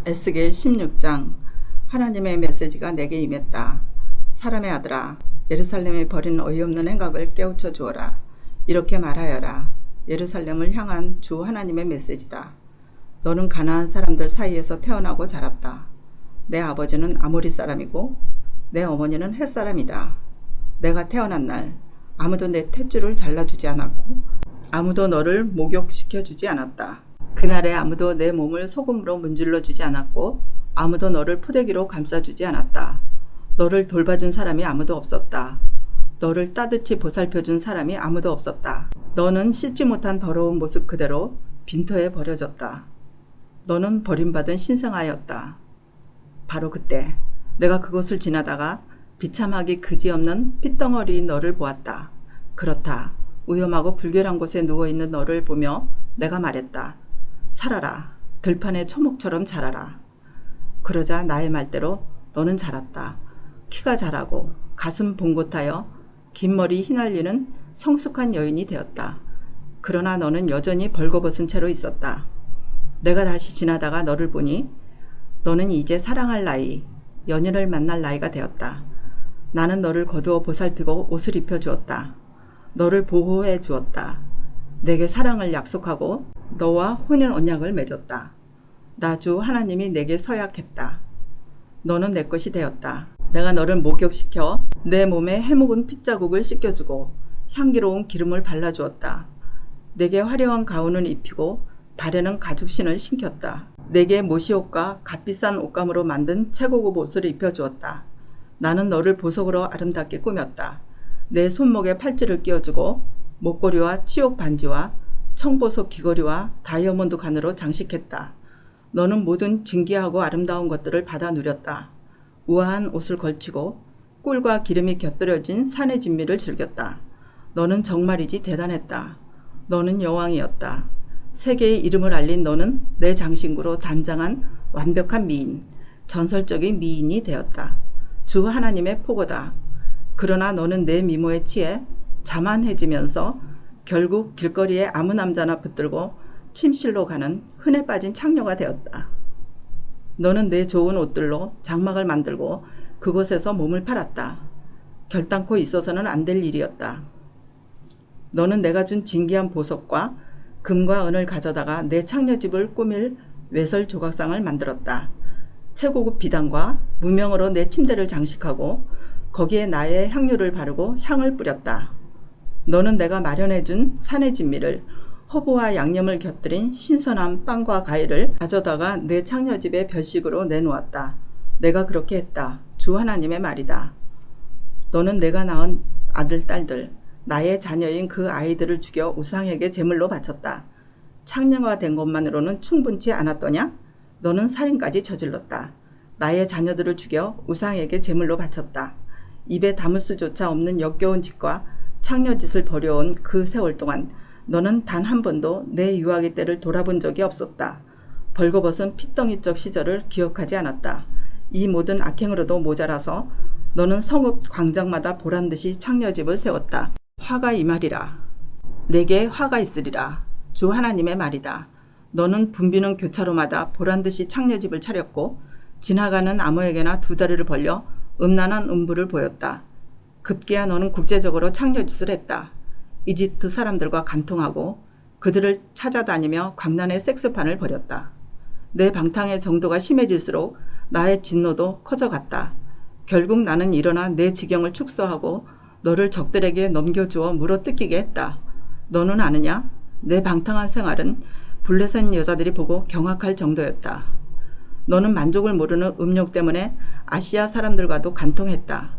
에스겔 16장. 하나님의 메시지가 내게 임했다. 사람의 아들아, 예루살렘에 벌인 어이없는 행각을 깨우쳐 주어라. 이렇게 말하여라. 예루살렘을 향한 주 하나님의 메시지다. 너는 가나안 사람들 사이에서 태어나고 자랐다. 내 아버지는 아모리 사람이고 내 어머니는 헷 사람이다. 내가 태어난 날 아무도 내 탯줄을 잘라주지 않았고 아무도 너를 목욕시켜주지 않았다. 그날에 아무도 내 몸을 소금으로 문질러주지 않았고 아무도 너를 포대기로 감싸주지 않았다. 너를 돌봐준 사람이 아무도 없었다. 너를 따뜻이 보살펴준 사람이 아무도 없었다. 너는 씻지 못한 더러운 모습 그대로 빈터에 버려졌다. 너는 버림받은 신생아였다. 바로 그때 내가 그곳을 지나다가 비참하기 그지없는 핏덩어리인 너를 보았다. 그렇다. 위험하고 불결한 곳에 누워있는 너를 보며 내가 말했다. 살아라. 들판의 초목처럼 자라라. 그러자 나의 말대로 너는 자랐다. 키가 자라고 가슴 봉긋하여 긴 머리 휘날리는 성숙한 여인이 되었다. 그러나 너는 여전히 벌거벗은 채로 있었다. 내가 다시 지나다가 너를 보니 너는 이제 사랑할 나이, 연인을 만날 나이가 되었다. 나는 너를 거두어 보살피고 옷을 입혀주었다. 너를 보호해 주었다. 내게 사랑을 약속하고 너와 혼인 언약을 맺었다. 나 주 하나님이 내게 서약했다. 너는 내 것이 되었다. 내가 너를 목욕시켜 내 몸에 해묵은 핏자국을 씻겨주고 향기로운 기름을 발라주었다. 내게 화려한 가운을 입히고 발에는 가죽신을 신겼다. 내게 모시옷과 값비싼 옷감으로 만든 최고급 옷을 입혀주었다. 나는 너를 보석으로 아름답게 꾸몄다. 내 손목에 팔찌를 끼워주고 목걸이와 치옥 반지와 청보석 귀걸이와 다이아몬드 관으로 장식했다. 너는 모든 진귀하고 아름다운 것들을 받아 누렸다. 우아한 옷을 걸치고 꿀과 기름이 곁들여진 산의 진미를 즐겼다. 너는 정말이지 대단했다. 너는 여왕이었다. 세계의 이름을 알린 너는 내 장신구로 단장한 완벽한 미인, 전설적인 미인이 되었다. 주 하나님의 포고다. 그러나 너는 내 미모에 취해 자만해지면서 결국 길거리에 아무 남자나 붙들고 침실로 가는 흔해 빠진 창녀가 되었다. 너는 내 좋은 옷들로 장막을 만들고 그곳에서 몸을 팔았다. 결단코 있어서는 안 될 일이었다. 너는 내가 준 진귀한 보석과 금과 은을 가져다가 내 창녀집을 꾸밀 외설 조각상을 만들었다. 최고급 비단과 무명으로 내 침대를 장식하고 거기에 나의 향료를 바르고 향을 뿌렸다. 너는 내가 마련해준 산의 진미를 허브와 양념을 곁들인 신선한 빵과 과일을 가져다가 내 창녀집의 별식으로 내놓았다. 내가 그렇게 했다. 주 하나님의 말이다. 너는 내가 낳은 아들, 딸들, 나의 자녀인 그 아이들을 죽여 우상에게 제물로 바쳤다. 창녀가 된 것만으로는 충분치 않았더냐? 너는 살인까지 저질렀다. 나의 자녀들을 죽여 우상에게 제물로 바쳤다. 입에 담을 수조차 없는 역겨운 짓과 창녀짓을 벌여온 그 세월 동안 너는 단 한 번도 내 유아기 때를 돌아본 적이 없었다. 벌거벗은 핏덩이적 시절을 기억하지 않았다. 이 모든 악행으로도 모자라서 너는 성읍 광장마다 보란듯이 창녀집을 세웠다. 화가 임하리라. 내게 화가 있으리라. 주 하나님의 말이다. 너는 붐비는 교차로마다 보란듯이 창녀집을 차렸고 지나가는 아무에게나 두 다리를 벌려 음란한 음부를 보였다. 급기야 너는 국제적으로 창녀짓을 했다. 이집트 사람들과 간통하고 그들을 찾아다니며 광란의 섹스판을 벌였다. 내 방탕의 정도가 심해질수록 나의 진노도 커져갔다. 결국 나는 일어나 내 지경을 축소하고 너를 적들에게 넘겨주어 물어뜯기게 했다. 너는 아느냐? 내 방탕한 생활은 블레셋 여자들이 보고 경악할 정도였다. 너는 만족을 모르는 음욕 때문에 아시아 사람들과도 간통했다.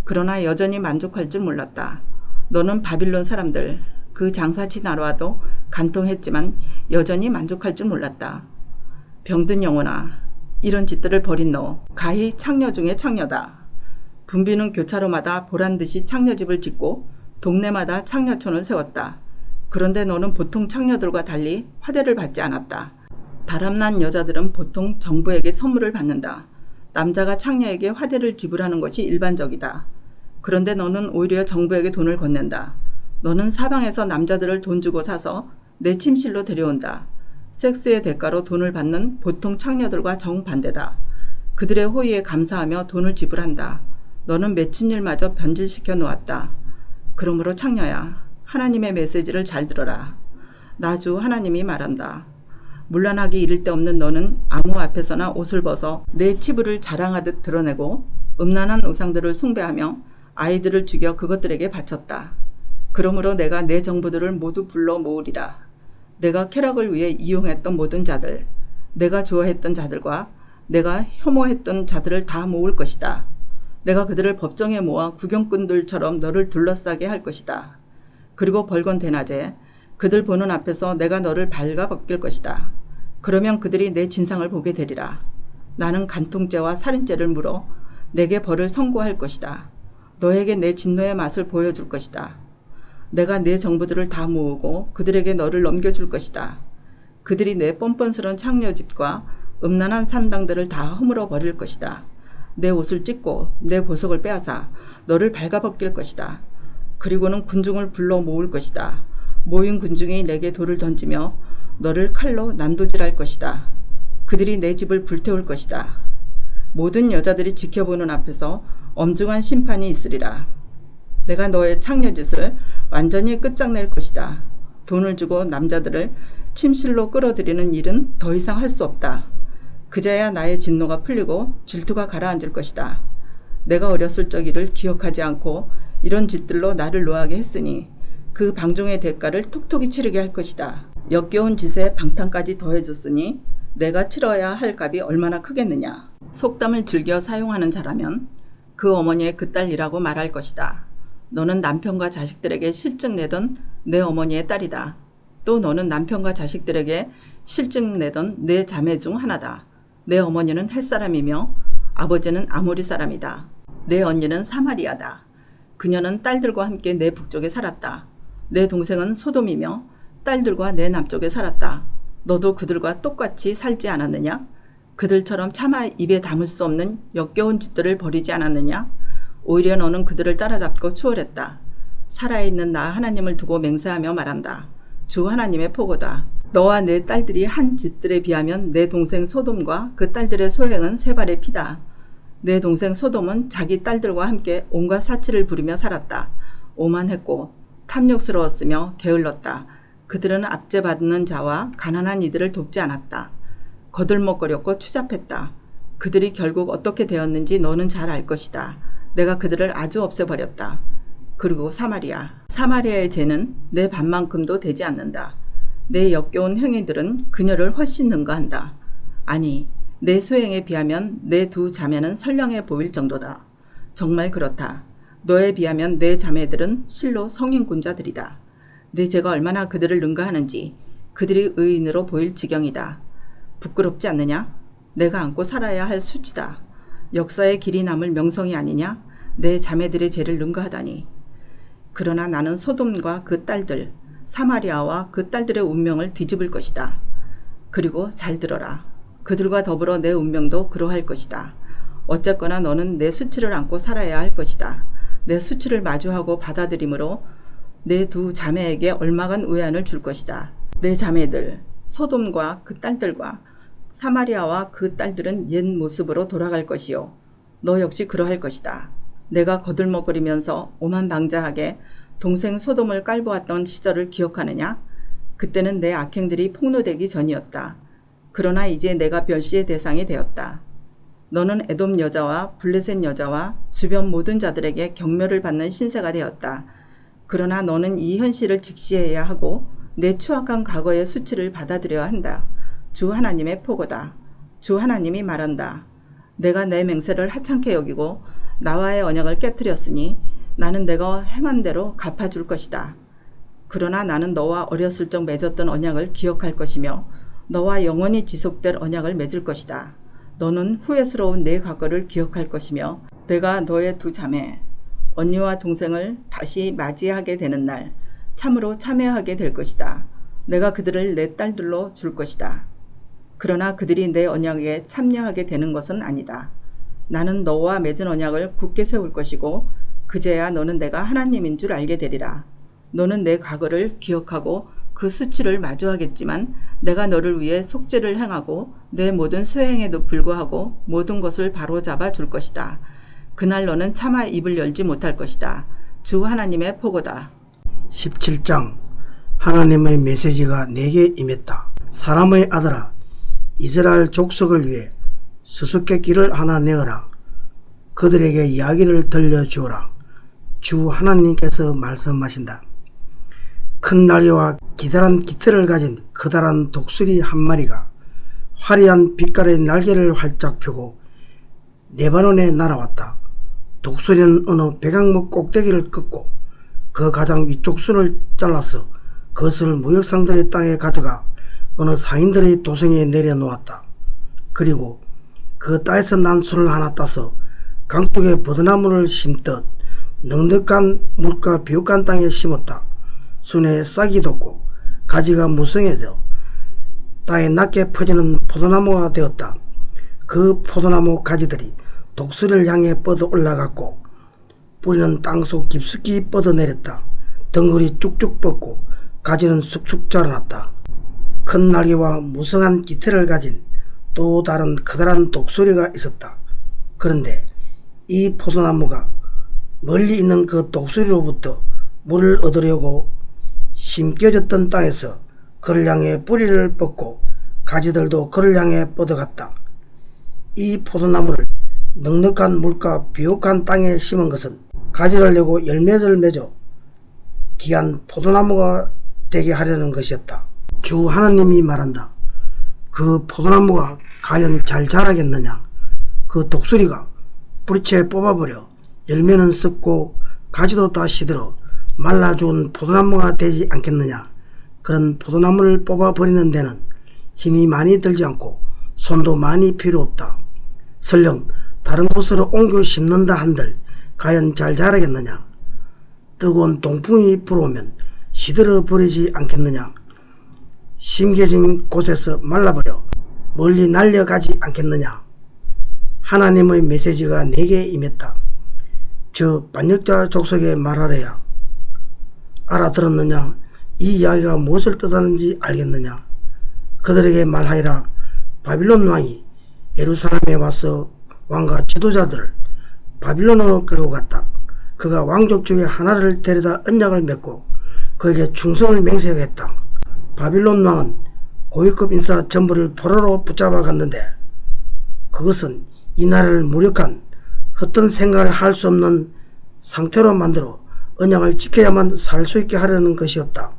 그러나 여전히 만족할 줄 몰랐다. 너는 바빌론 사람들, 그 장사치 나라와도 간통했지만 여전히 만족할 줄 몰랐다. 병든 영혼아, 이런 짓들을 벌인 너, 가히 창녀 중에 창녀다. 붐비는 교차로마다 보란듯이 창녀집을 짓고 동네마다 창녀촌을 세웠다. 그런데 너는 보통 창녀들과 달리 화대를 받지 않았다. 바람난 여자들은 보통 정부에게 선물을 받는다. 남자가 창녀에게 화대를 지불하는 것이 일반적이다. 그런데 너는 오히려 정부에게 돈을 건넨다. 너는 사방에서 남자들을 돈 주고 사서 내 침실로 데려온다. 섹스의 대가로 돈을 받는 보통 창녀들과 정반대다. 그들의 호의에 감사하며 돈을 지불한다. 너는 맺힌 일마저 변질시켜 놓았다. 그러므로 창녀야, 하나님의 메시지를 잘 들어라. 나 주 하나님이 말한다. 문란하기 이를 데 없는 너는 아무 앞에서나 옷을 벗어 내 치부를 자랑하듯 드러내고 음란한 우상들을 숭배하며 아이들을 죽여 그것들에게 바쳤다. 그러므로 내가 내 정부들을 모두 불러 모으리라. 내가 쾌락을 위해 이용했던 모든 자들, 내가 좋아했던 자들과 내가 혐오했던 자들을 다 모을 것이다. 내가 그들을 법정에 모아 구경꾼들처럼 너를 둘러싸게 할 것이다. 그리고 벌건 대낮에 그들 보는 앞에서 내가 너를 발가벗길 것이다. 그러면 그들이 내 진상을 보게 되리라. 나는 간통죄와 살인죄를 물어 내게 벌을 선고할 것이다. 너에게 내 진노의 맛을 보여줄 것이다. 내가 내 정부들을 다 모으고 그들에게 너를 넘겨줄 것이다. 그들이 내 뻔뻔스런 창녀집과 음란한 산당들을 다 허물어 버릴 것이다. 내 옷을 찢고 내 보석을 빼앗아 너를 발가벗길 것이다. 그리고는 군중을 불러 모을 것이다. 모인 군중이 내게 돌을 던지며 너를 칼로 난도질할 것이다. 그들이 내 집을 불태울 것이다. 모든 여자들이 지켜보는 앞에서 엄중한 심판이 있으리라. 내가 너의 창녀짓을 완전히 끝장낼 것이다. 돈을 주고 남자들을 침실로 끌어들이는 일은 더 이상 할 수 없다. 그제야 나의 진노가 풀리고 질투가 가라앉을 것이다. 내가 어렸을 적 일을 기억하지 않고 이런 짓들로 나를 노하게 했으니 그 방종의 대가를 톡톡히 치르게 할 것이다. 역겨운 짓에 방탕까지 더해줬으니 내가 치러야 할 값이 얼마나 크겠느냐. 속담을 즐겨 사용하는 자라면 그 어머니의 그 딸이라고 말할 것이다. 너는 남편과 자식들에게 실증 내던 내 어머니의 딸이다. 또 너는 남편과 자식들에게 실증 내던 내 자매 중 하나다. 내 어머니는 햇사람이며 아버지는 아모리 사람이다. 내 언니는 사마리아다. 그녀는 딸들과 함께 내 북쪽에 살았다. 내 동생은 소돔이며 딸들과 내 남쪽에 살았다. 너도 그들과 똑같이 살지 않았느냐? 그들처럼 차마 입에 담을 수 없는 역겨운 짓들을 벌이지 않았느냐? 오히려 너는 그들을 따라잡고 추월했다. 살아있는 나 하나님을 두고 맹세하며 말한다. 주 하나님의 포고다. 너와 내 딸들이 한 짓들에 비하면 내 동생 소돔과 그 딸들의 소행은 세 발의 피다. 내 동생 소돔은 자기 딸들과 함께 온갖 사치를 부리며 살았다. 오만했고 탐욕스러웠으며 게을렀다. 그들은 압제받는 자와 가난한 이들을 돕지 않았다. 거들먹거렸고 추잡했다. 그들이 결국 어떻게 되었는지 너는 잘 알 것이다. 내가 그들을 아주 없애버렸다. 그리고 사마리아의 죄는 내 반만큼도 되지 않는다. 내 역겨운 행위들은 그녀를 훨씬 능가한다. 아니, 내 소행에 비하면 내 두 자매는 선량해 보일 정도다. 정말 그렇다. 너에 비하면 내 자매들은 실로 성인군자들이다. 내 죄가 얼마나 그들을 능가하는지 그들이 의인으로 보일 지경이다. 부끄럽지 않느냐? 내가 안고 살아야 할 수치다. 역사의 길이 남을 명성이 아니냐? 내 자매들의 죄를 능가하다니. 그러나 나는 소돔과 그 딸들, 사마리아와 그 딸들의 운명을 뒤집을 것이다. 그리고 잘 들어라. 그들과 더불어 내 운명도 그러할 것이다. 어쨌거나 너는 내 수치를 안고 살아야 할 것이다. 내 수치를 마주하고 받아들임으로 내 두 자매에게 얼마간 의안을 줄 것이다. 내 자매들, 소돔과 그 딸들과 사마리아와 그 딸들은 옛 모습으로 돌아갈 것이요. 너 역시 그러할 것이다. 내가 거들먹거리면서 오만방자하게 동생 소돔을 깔보았던 시절을 기억하느냐? 그때는 내 악행들이 폭로되기 전이었다. 그러나 이제 내가 멸시의 대상이 되었다. 너는 에돔 여자와 블레셋 여자와 주변 모든 자들에게 경멸을 받는 신세가 되었다. 그러나 너는 이 현실을 직시해야 하고 내 추악한 과거의 수치를 받아들여야 한다. 주 하나님의 포고다. 주 하나님이 말한다. 내가 내 맹세를 하찮게 여기고 나와의 언약을 깨뜨렸으니 나는 내가 행한 대로 갚아줄 것이다. 그러나 나는 너와 어렸을 적 맺었던 언약을 기억할 것이며 너와 영원히 지속될 언약을 맺을 것이다. 너는 후회스러운 내 과거를 기억할 것이며 내가 너의 두 자매, 언니와 동생을 다시 맞이하게 되는 날 참으로 참회하게 될 것이다. 내가 그들을 내 딸들로 줄 것이다. 그러나 그들이 내 언약에 참여하게 되는 것은 아니다. 나는 너와 맺은 언약을 굳게 세울 것이고 그제야 너는 내가 하나님인 줄 알게 되리라. 너는 내 과거를 기억하고 그 수치를 마주하겠지만 내가 너를 위해 속죄를 행하고 내 모든 쇠행에도 불구하고 모든 것을 바로잡아 줄 것이다. 그날 너는 차마 입을 열지 못할 것이다. 주 하나님의 포고다. 17장 하나님의 메시지가 내게 임했다. 사람의 아들아, 이스라엘 족속을 위해 수수께끼를 하나 내어라. 그들에게 이야기를 들려주어라. 주 하나님께서 말씀하신다. 큰 날개와 기다란 깃털을 가진 커다란 독수리 한 마리가 화려한 빛깔의 날개를 활짝 펴고 레바논에 날아왔다. 독수리는 어느 백악목 꼭대기를 꺾고 그 가장 위쪽 순을 잘라서 그것을 무역상들의 땅에 가져가 어느 상인들의 도성에 내려놓았다. 그리고 그 땅에서 난 순을 하나 따서 강둑에 버드나무를 심듯 넉넉한 물과 비옥한 땅에 심었다. 순에 싹이 돋고 가지가 무성해져 땅에 낮게 퍼지는 포도나무가 되었다. 그 포도나무 가지들이 독수리를 향해 뻗어 올라갔고 뿌리는 땅속 깊숙이 뻗어내렸다. 덩굴이 쭉쭉 뻗고 가지는 쑥쑥 자라났다. 큰 날개와 무성한 깃털을 가진 또 다른 커다란 독수리가 있었다. 그런데 이 포도나무가 멀리 있는 그 독수리로부터 물을 얻으려고 심겨졌던 땅에서 그를 향해 뿌리를 뻗고 가지들도 그를 향해 뻗어갔다. 이 포도나무를 넉넉한 물과 비옥한 땅에 심은 것은 가지를 내고 열매를 맺어 귀한 포도나무가 되게 하려는 것이었다. 주 하나님이 말한다. 그 포도나무가 과연 잘 자라겠느냐? 그 독수리가 뿌리채 뽑아버려 열매는 썩고 가지도 다 시들어 말라 죽은 포도나무가 되지 않겠느냐? 그런 포도나무를 뽑아버리는 데는 힘이 많이 들지 않고 손도 많이 필요 없다. 설령 다른 곳으로 옮겨 심는다 한들 과연 잘 자라겠느냐? 뜨거운 동풍이 불어오면 시들어 버리지 않겠느냐? 심겨진 곳에서 말라버려 멀리 날려가지 않겠느냐? 하나님의 메시지가 내게 임했다. 저 반역자 족속에 말하래야. 알아들었느냐? 이 이야기가 무엇을 뜻하는지 알겠느냐? 그들에게 말하리라. 바빌론 왕이 예루살렘에 와서 왕과 지도자들을 바빌론으로 끌고 갔다. 그가 왕족 중에 하나를 데려다 언약을 맺고 그에게 충성을 맹세하겠다. 바빌론 왕은 고위급 인사 전부를 포로로 붙잡아 갔는데 그것은 이 나라를 무력한 헛된 생각을 할 수 없는 상태로 만들어 언약을 지켜야만 살 수 있게 하려는 것이었다.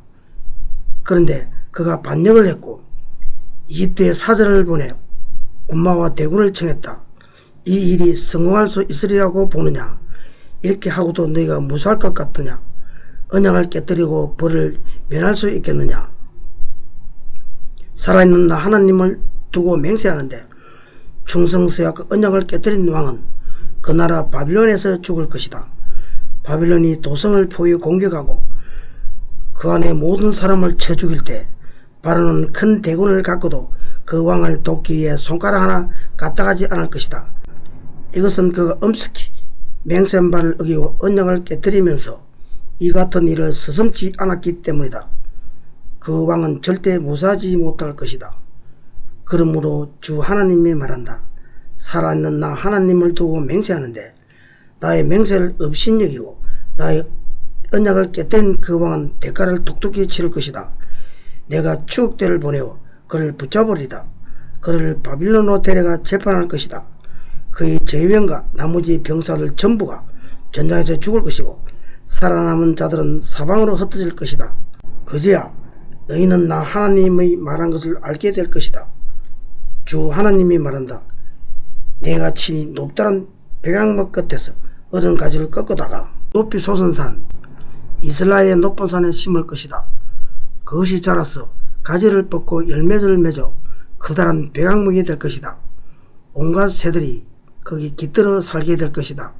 그런데 그가 반역을 했고 이집트에 사절을 보내 군마와 대군을 청했다. 이 일이 성공할 수 있으리라고 보느냐? 이렇게 하고도 너희가 무사할 것 같으냐? 언약을 깨뜨리고 벌을 면할 수 있겠느냐? 살아있는 나 하나님을 두고 맹세하는데 충성서약 언약을 깨뜨린 왕은 그 나라 바빌론에서 죽을 것이다. 바빌론이 도성을 포위 공격하고 그 안에 모든 사람을 쳐 죽일 때 바로는 큰 대군을 갖고도 그 왕을 돕기 위해 손가락 하나 까딱하지 않을 것이다. 이것은 그가 엄습히 맹세한 바를 어기고 언약을 깨뜨리면서 이 같은 일을 서슴지 않았기 때문이다. 그 왕은 절대 무사하지 못할 것이다. 그러므로 주 하나님이 말한다. 살아있는 나 하나님을 두고 맹세하는데 나의 맹세를 업신여기고 나의 언약을 깨뜨린 그 왕은 대가를 독특히 치를 것이다. 내가 추국대를 보내어 그를 붙잡으리다. 그를 바빌론으로 데려가 재판할 것이다. 그의 제위병과 나머지 병사들 전부가 전장에서 죽을 것이고 살아남은 자들은 사방으로 흩어질 것이다. 그제야 너희는 나 하나님의 말한 것을 알게 될 것이다. 주 하나님이 말한다. 내가 친히 높다란 백악목 끝에서 어른 가지를 꺾어다가 높이 솟은 산 이스라엘의 높은 산에 심을 것이다. 그것이 자라서 가지를 뻗고 열매를 맺어 커다란 백악목이 될 것이다. 온갖 새들이 거기 깃들어 살게 될 것이다.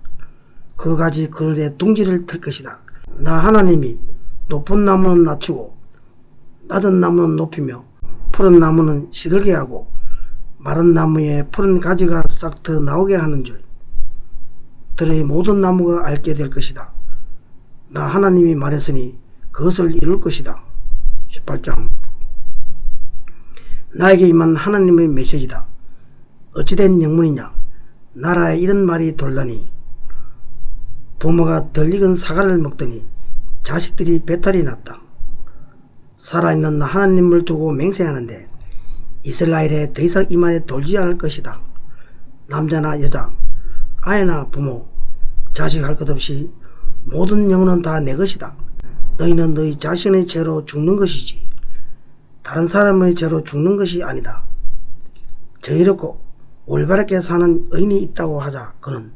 그 가지 그늘에 둥지를 틀 것이다. 나 하나님이 높은 나무는 낮추고 낮은 나무는 높이며 푸른 나무는 시들게 하고 마른 나무에 푸른 가지가 싹 더 나오게 하는 줄 들의 모든 나무가 알게 될 것이다. 나 하나님이 말했으니 그것을 이룰 것이다. 18장. 나에게 임한 하나님의 메시지다. 어찌된 영문이냐. 나라에 이런 말이 돌다니. 부모가 덜 익은 사과를 먹더니 자식들이 배탈이 났다. 살아있는 하나님을 두고 맹세하는데 이스라엘에 더 이상 이 말에 돌지 않을 것이다. 남자나 여자, 아이나 부모, 자식 할 것 없이 모든 영혼은 다 내 것이다. 너희는 너희 자신의 죄로 죽는 것이지 다른 사람의 죄로 죽는 것이 아니다. 정의롭고 올바르게 사는 의인이 있다고 하자. 그는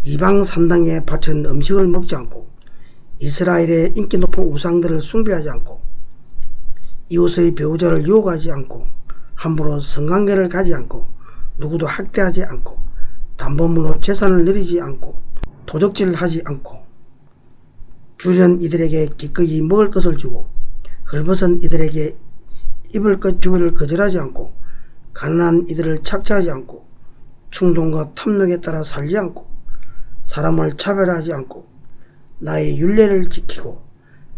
이방 산당에 바친 음식을 먹지 않고 이스라엘의 인기 높은 우상들을 숭배하지 않고 이웃의 배우자를 유혹하지 않고 함부로 성관계를 가지 않고 누구도 학대하지 않고 담보물로 재산을 늘리지 않고 도적질하지 않고 주전 이들에게 기꺼이 먹을 것을 주고 헐벗은 이들에게 입을 것 주기를 거절하지 않고 가난한 이들을 착취하지 않고 충동과 탐욕에 따라 살지 않고 사람을 차별하지 않고 나의 율례를 지키고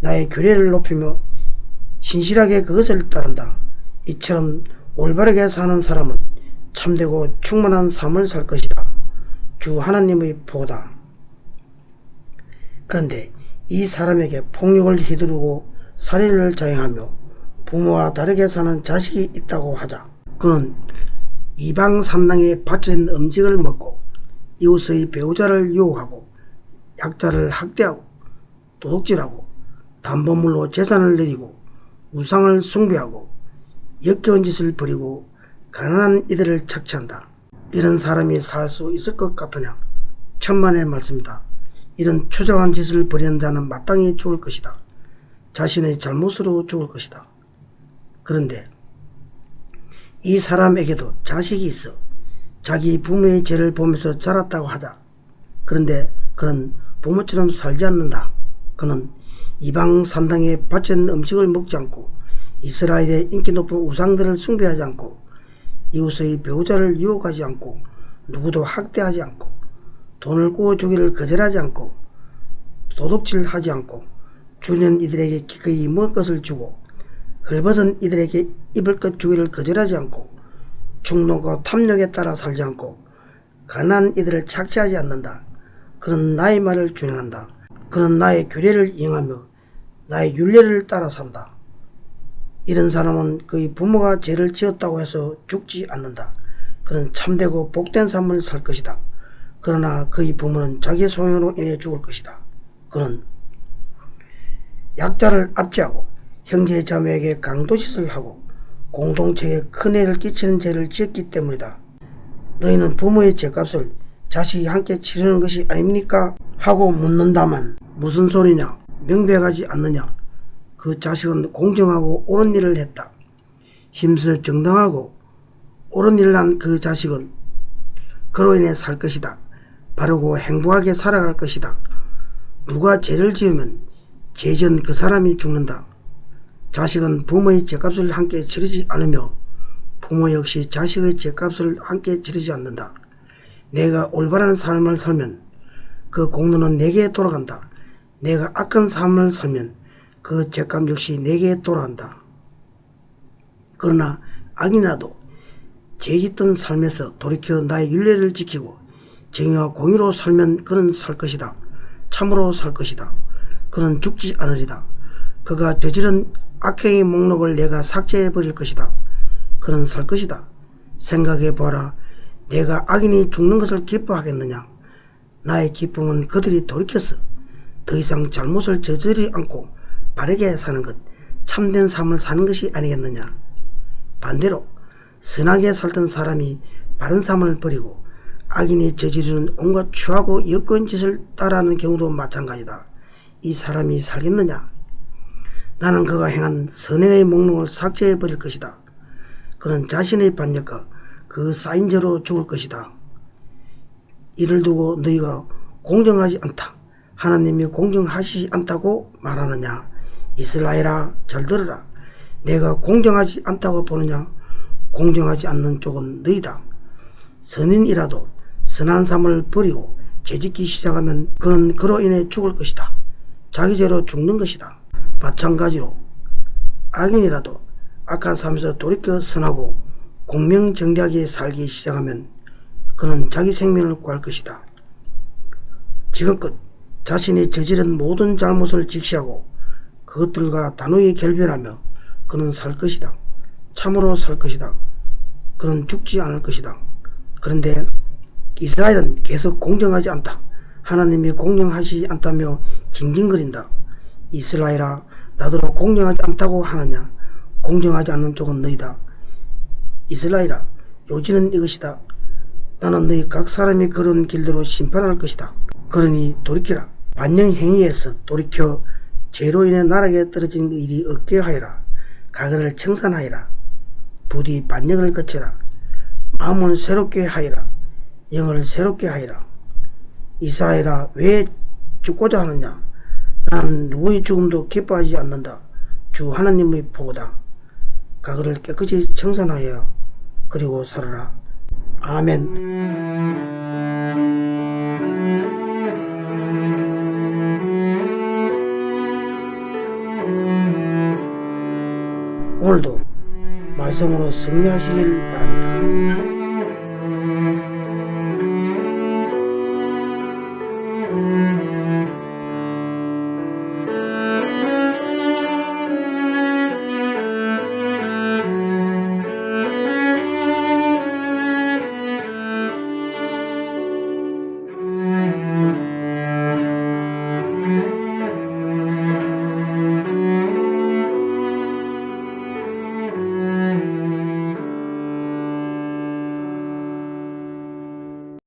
나의 규례를 높이며 신실하게 그것을 따른다. 이처럼 올바르게 사는 사람은 참되고 충만한 삶을 살 것이다. 주 하나님의 보다. 그런데 이 사람에게 폭력을 휘두르고 살인을 자행하며 부모와 다르게 사는 자식이 있다고 하자. 그는 이방 산당에 바친 음식을 먹고 이웃의 배우자를 유혹하고 약자를 학대하고 도둑질하고 담보물로 재산을 늘리고 우상을 숭배하고 역겨운 짓을 벌이고 가난한 이들을 착취한다. 이런 사람이 살 수 있을 것 같으냐? 천만의 말씀이다. 이런 추잡한 짓을 벌이는 자는 마땅히 죽을 것이다. 자신의 잘못으로 죽을 것이다. 그런데 이 사람에게도 자식이 있어 자기 부모의 죄를 보면서 자랐다고 하자. 그런데 그는 부모처럼 살지 않는다. 그는 이방 산당에 바친 음식을 먹지 않고 이스라엘의 인기 높은 우상들을 숭배하지 않고 이웃의 배우자를 유혹하지 않고 누구도 학대하지 않고 돈을 구워주기를 거절하지 않고 도둑질하지 않고 주는 이들에게 기꺼이 먹을 것을 주고 헐벗은 이들에게 입을 것 주기를 거절하지 않고 충동과 탐욕에 따라 살지 않고 가난한 이들을 착취하지 않는다. 그는 나의 말을 준행한다. 그는 나의 규례를 이행하며 나의 율례를 따라 산다. 이런 사람은 그의 부모가 죄를 지었다고 해서 죽지 않는다. 그는 참되고 복된 삶을 살 것이다. 그러나 그의 부모는 자기 소행으로 인해 죽을 것이다. 그는 약자를 압제하고 형제 자매에게 강도짓을 하고 공동체에 큰 해를 끼치는 죄를 지었기 때문이다. 너희는 부모의 죄값을 자식이 함께 치르는 것이 아닙니까? 하고 묻는다만 무슨 소리냐? 명백하지 않느냐? 그 자식은 공정하고 옳은 일을 했다. 힘써 정당하고 옳은 일을 한 그 자식은 그로 인해 살 것이다. 바르고 행복하게 살아갈 것이다. 누가 죄를 지으면 죄전 그 사람이 죽는다. 자식은 부모의 죄값을 함께 치르지 않으며 부모 역시 자식의 죄값을 함께 치르지 않는다. 내가 올바른 삶을 살면 그 공로는 내게 돌아간다. 내가 악한 삶을 살면 그 죄값 역시 내게 돌아간다. 그러나 악인이라도 죄짓던 삶에서 돌이켜 나의 율례를 지키고 정의와 공의로 살면 그는 살 것이다. 참으로 살 것이다. 그는 죽지 않으리다. 그가 저지른 악행의 목록을 내가 삭제해 버릴 것이다. 그는 살 것이다. 생각해 보아라. 내가 악인이 죽는 것을 기뻐하겠느냐? 나의 기쁨은 그들이 돌이켰어. 더 이상 잘못을 저지르지 않고 바르게 사는 것, 참된 삶을 사는 것이 아니겠느냐? 반대로 선하게 살던 사람이 바른 삶을 버리고 악인이 저지르는 온갖 추하고 역겨운 짓을 따라하는 경우도 마찬가지다. 이 사람이 살겠느냐? 나는 그가 행한 선행의 목록을 삭제해 버릴 것이다. 그는 자신의 반역과 그 쌓인 죄로 죽을 것이다. 이를 두고 너희가 공정하지 않다. 하나님이 공정하시지 않다고 말하느냐? 이스라엘아, 잘 들으라. 내가 공정하지 않다고 보느냐? 공정하지 않는 쪽은 너희다. 선인이라도 선한 삶을 버리고 죄짓기 시작하면 그는 그로 인해 죽을 것이다. 자기 죄로 죽는 것이다. 마찬가지로 악인이라도 악한 삶에서 돌이켜 선하고 공명정대하게 살기 시작하면 그는 자기 생명을 구할 것이다. 지금껏 자신이 저지른 모든 잘못을 직시하고 그것들과 단호히 결별하며 그는 살 것이다. 참으로 살 것이다. 그는 죽지 않을 것이다. 그런데 이스라엘은 계속 공정하지 않다. 하나님이 공정하지 않다며 징징거린다. 이스라엘아, 나더러 공정하지 않다고 하느냐? 공정하지 않는 쪽은 너희다. 이스라엘아, 요지는 이것이다. 나는 너희 각 사람이 걸은 길대로 심판할 것이다. 그러니 돌이키라. 반영 행위에서 돌이켜 죄로 인해 나락에 떨어진 일이 없게 하여라. 과거를 청산하여라. 부디 반역을 거쳐라. 마음을 새롭게 하여라. 영을 새롭게 하여라. 이스라엘아, 왜 죽고자 하느냐? 나는 누구의 죽음도 기뻐하지 않는다. 주 하나님의 보고다. 과거를 깨끗이 청산하여 그리고 살아라. 아멘. 오늘도 말씀으로 승리하시길 바랍니다.